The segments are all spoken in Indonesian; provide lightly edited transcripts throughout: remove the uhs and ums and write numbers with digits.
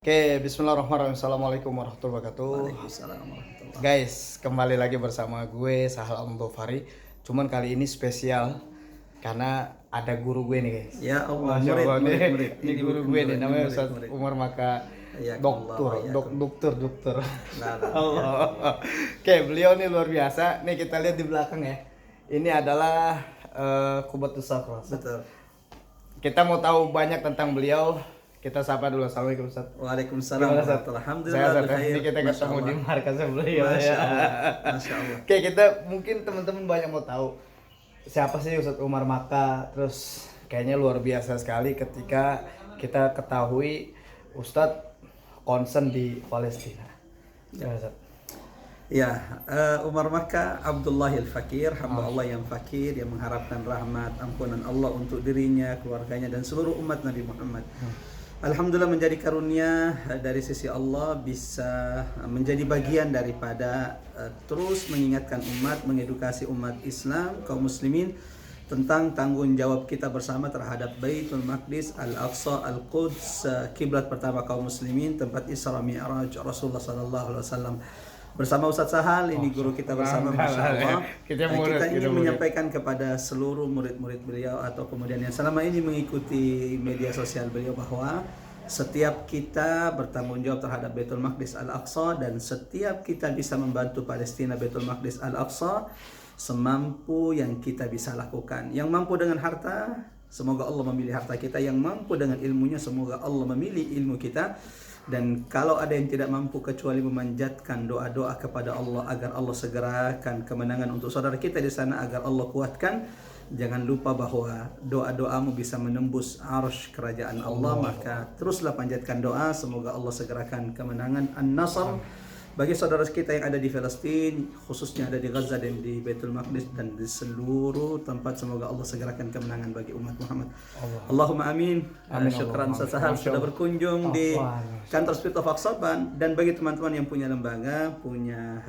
Oke, bismillahirrahmanirrahim. Assalamualaikum warahmatullahi wabarakatuh. Waalaikumsalam warahmatullahi. Guys, kembali lagi bersama gue Sahal Al-Mudhafari. Cuman kali ini spesial karena ada guru gue nih guys. Ya Allah, Masya murid, Allah nih. murid. Ini guru gue nih, namanya murid, Ustaz murid. Umar Maka. Ya, Dokter, dokter. Nah, Allah. Oke, beliau nih luar biasa. Nih kita lihat di belakang ya. Ini adalah Kubatus Safra. Betul. Kita mau tahu banyak tentang beliau. Kita sapa dulu. Assalamualaikum Ustaz. Waalaikumsalam Gimana, Ustaz? warahmatullahi. Alhamdulillah. Sehat, Ustaz. Bikhair. Ini kita Masya ketemu Allah. di markasnya beliau Masya ya. Allah. Masya Allah. Oke, kita mungkin teman-teman banyak mau tahu siapa sih Ustadz Umar Maka. Terus kayaknya luar biasa sekali ketika kita ketahui Ustadz concern di Palestina. Ya, Ustadz. Ya, Umar Maka Abdullahil Fakir, hamba Allah yang fakir, yang mengharapkan rahmat, ampunan Allah untuk dirinya, keluarganya, dan seluruh umat Nabi Muhammad. Alhamdulillah menjadi karunia dari sisi Allah bisa menjadi bagian daripada terus mengingatkan umat, mengedukasi umat Islam, kaum muslimin tentang tanggung jawab kita bersama terhadap Baitul Maqdis, Al-Aqsa, Al-Quds, kiblat pertama kaum muslimin, tempat Isra Mi'raj Rasulullah sallallahu alaihi wasallam. Bersama Ustadz Sahal, ini guru kita bersama, Masya Allah. Kita ingin menyampaikan kepada seluruh murid-murid beliau atau kemudian yang selama ini mengikuti media sosial beliau bahwa setiap kita bertanggung jawab terhadap Baitul Maqdis Al-Aqsa, dan setiap kita bisa membantu Palestina Baitul Maqdis Al-Aqsa semampu yang kita bisa lakukan. Yang mampu dengan harta, semoga Allah memilih harta kita. Yang mampu dengan ilmunya, semoga Allah memilih ilmu kita. Dan kalau ada yang tidak mampu kecuali memanjatkan doa-doa kepada Allah agar Allah segerakan kemenangan untuk saudara kita di sana, agar Allah kuatkan. Jangan lupa bahwa doa-doamu bisa menembus arsy kerajaan Allah. Maka teruslah panjatkan doa, semoga Allah segerakan kemenangan An-Nasr bagi saudara kita yang ada di Palestina, khususnya ada di Gaza dan di Baitul Maqdis dan di seluruh tempat. Semoga Allah segerakan kemenangan bagi umat Muhammad. Allahumma amin. Syukran Ustaz Sahal sudah berkunjung di kantor Spirit of Aqsaban, dan bagi teman-teman yang punya lembaga, punya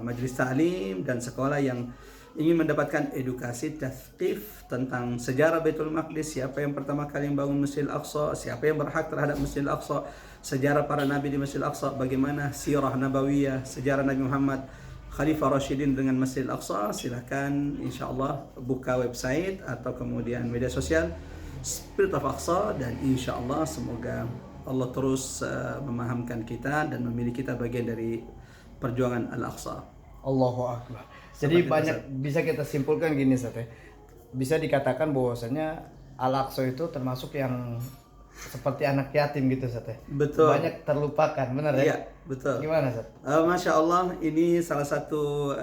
majelis ta'lim dan sekolah yang ingin mendapatkan edukasi tafqif tentang sejarah Baitul Maqdis, siapa yang pertama kali membangun Masjidil Aqsa, siapa yang berhak terhadap Masjidil Aqsa, sejarah para nabi di Masjidil Aqsa, bagaimana sirah nabawiyah, sejarah Nabi Muhammad, Khalifah Rashidin dengan Masjidil Aqsa, silakan insyaallah buka website atau kemudian media sosial Spirit of Aqsa, dan insyaallah semoga Allah terus memahamkan kita dan memilih kita bagian dari perjuangan Al-Aqsa. Allahu Akbar. Jadi banyak bisa kita simpulkan gini Ustaz ya. Bisa dikatakan bahwasanya Al-Aqsa itu termasuk yang seperti anak yatim gitu Ustaz ya. Betul. Banyak terlupakan, benar ya? Iya, betul. Gimana Ustaz? Masya Allah, ini salah satu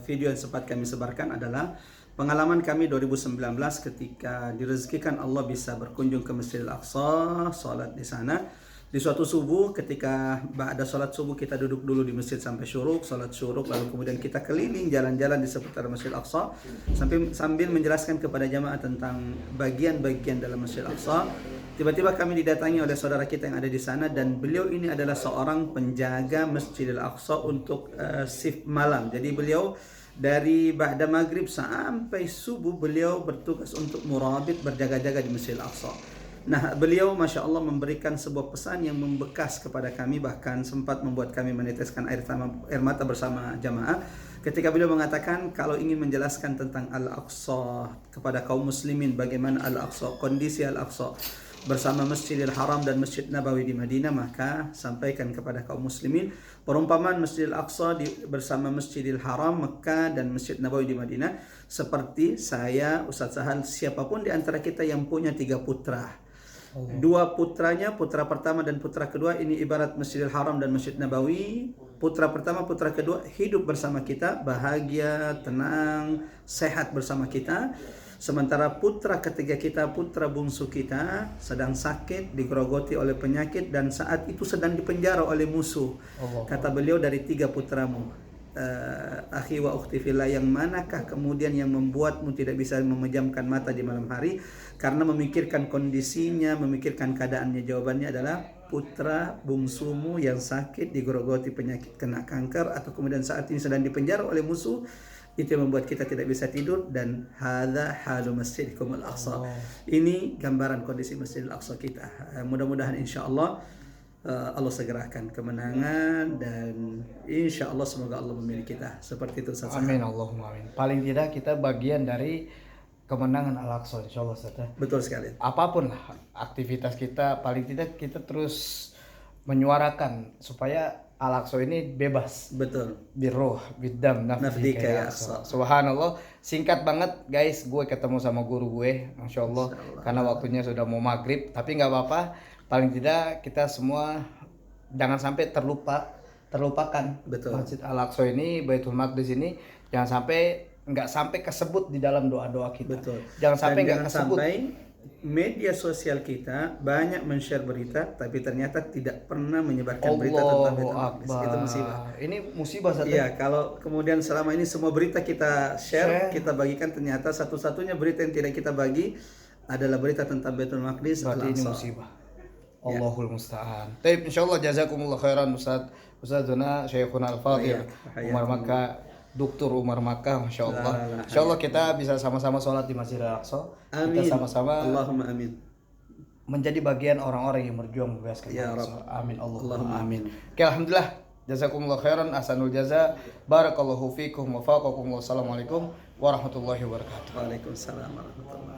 video yang sempat kami sebarkan adalah pengalaman kami 2019 ketika direzekikan Allah bisa berkunjung ke Masjidil Aqsa, sholat di sana. Di suatu subuh, ketika ada sholat subuh, kita duduk dulu di masjid sampai syuruk, sholat syuruk, lalu kemudian kita keliling jalan-jalan di seputar Masjid Al-Aqsa sambil menjelaskan kepada jamaah tentang bagian-bagian dalam Masjid Al-Aqsa. Tiba-tiba kami didatangi oleh saudara kita yang ada di sana, dan beliau ini adalah seorang penjaga Masjid Al-Aqsa untuk shift malam. Jadi beliau dari ba'da maghrib sampai subuh beliau bertugas untuk murabit, berjaga-jaga di Masjid Al-Aqsa. Nah, beliau Masya Allah memberikan sebuah pesan yang membekas kepada kami, bahkan sempat membuat kami meneteskan air mata bersama jamaah ketika beliau mengatakan kalau ingin menjelaskan tentang Al-Aqsa kepada kaum muslimin, bagaimana Al-Aqsa, kondisi Al-Aqsa bersama Masjidil Haram dan Masjid Nabawi di Madinah, maka sampaikan kepada kaum muslimin perumpamaan Masjidil Aqsa bersama Masjidil Haram Mekah dan Masjid Nabawi di Madinah seperti saya, Ustadz Sahal, siapapun di antara kita yang punya 3 putra. Dua putranya, putra pertama dan putra kedua, ini ibarat Masjidil Haram dan Masjid Nabawi. Putra pertama, putra kedua hidup bersama kita, bahagia, tenang, sehat bersama kita. Sementara putra ketiga kita, putra bungsu kita, sedang sakit, digerogoti oleh penyakit, dan saat itu sedang dipenjara oleh musuh. Kata beliau, dari 3 putramu, akhi wa ukhti fillah, yang manakah kemudian yang membuatmu tidak bisa memejamkan mata di malam hari karena memikirkan kondisinya, memikirkan keadaannya? Jawabannya adalah putra bungsumu yang sakit, digerogoti penyakit, kena kanker, atau kemudian saat ini sedang dipenjara oleh musuh. itu yang membuat kita tidak bisa tidur. Dan hadza halu masjidikum al-aqsa. Ini gambaran kondisi Masjidil Aqsa kita. Mudah-mudahan insya Allah Allah segerakan kemenangan, dan insya Allah semoga Allah memilih kita seperti itu Ustaz. Amin Allahumma amin. Paling tidak kita bagian dari kemenangan Al-Aqsa insya Allah Ustaz. Betul sekali. Apapun lah aktivitas kita, paling tidak kita terus menyuarakan supaya Al-Aqsa ini bebas. Betul. Biroh, bidam, Nafdika nafdika ya ya Aqsa. Aqsa. Subhanallah, singkat banget guys. Gue ketemu sama guru gue, Masya Allah, karena waktunya sudah mau maghrib. Tapi nggak apa-apa, paling tidak kita semua jangan sampai terlupakan. Betul. Masjid Al-Aqsa ini, Baitul Maqdis ini, jangan sampai nggak sampai kesebut di dalam doa-doa kita. Betul. Jangan sampai Dan nggak jangan kesebut. sampai media sosial kita banyak men-share berita tapi ternyata tidak pernah menyebarkan berita tentang Allahu Baitul Maqdis. Akbar. Itu musibah. Ini musibah Ustaz. Iya, kalau kemudian selama ini semua berita kita share, kita bagikan, ternyata satu-satunya berita yang tidak kita bagi adalah berita tentang Baitul Maqdis. Berarti ini musibah. Allahul musta'an. Taib, insyaallah jazakumullah khairan Ustazuna Syekhuna Al-Fadhil Umar Makkah, Dr. Umar Makkah, Masya Allah. Insya Allah kita bisa sama-sama sholat di Masjid Al-Aqsa. Amin. Kita sama-sama Allahumma amin. menjadi bagian orang-orang yang berjuang membebaskan Ya Al-Aqsa. Amin Allahumma amin. Oke, alhamdulillah. Jazakumullah khairan, ahsanul jaza. Barakallahu fikum wa faqakum. Wassalamualaikum warahmatullahi wabarakatuh. Waalaikumsalam warahmatullahi wabarakatuh.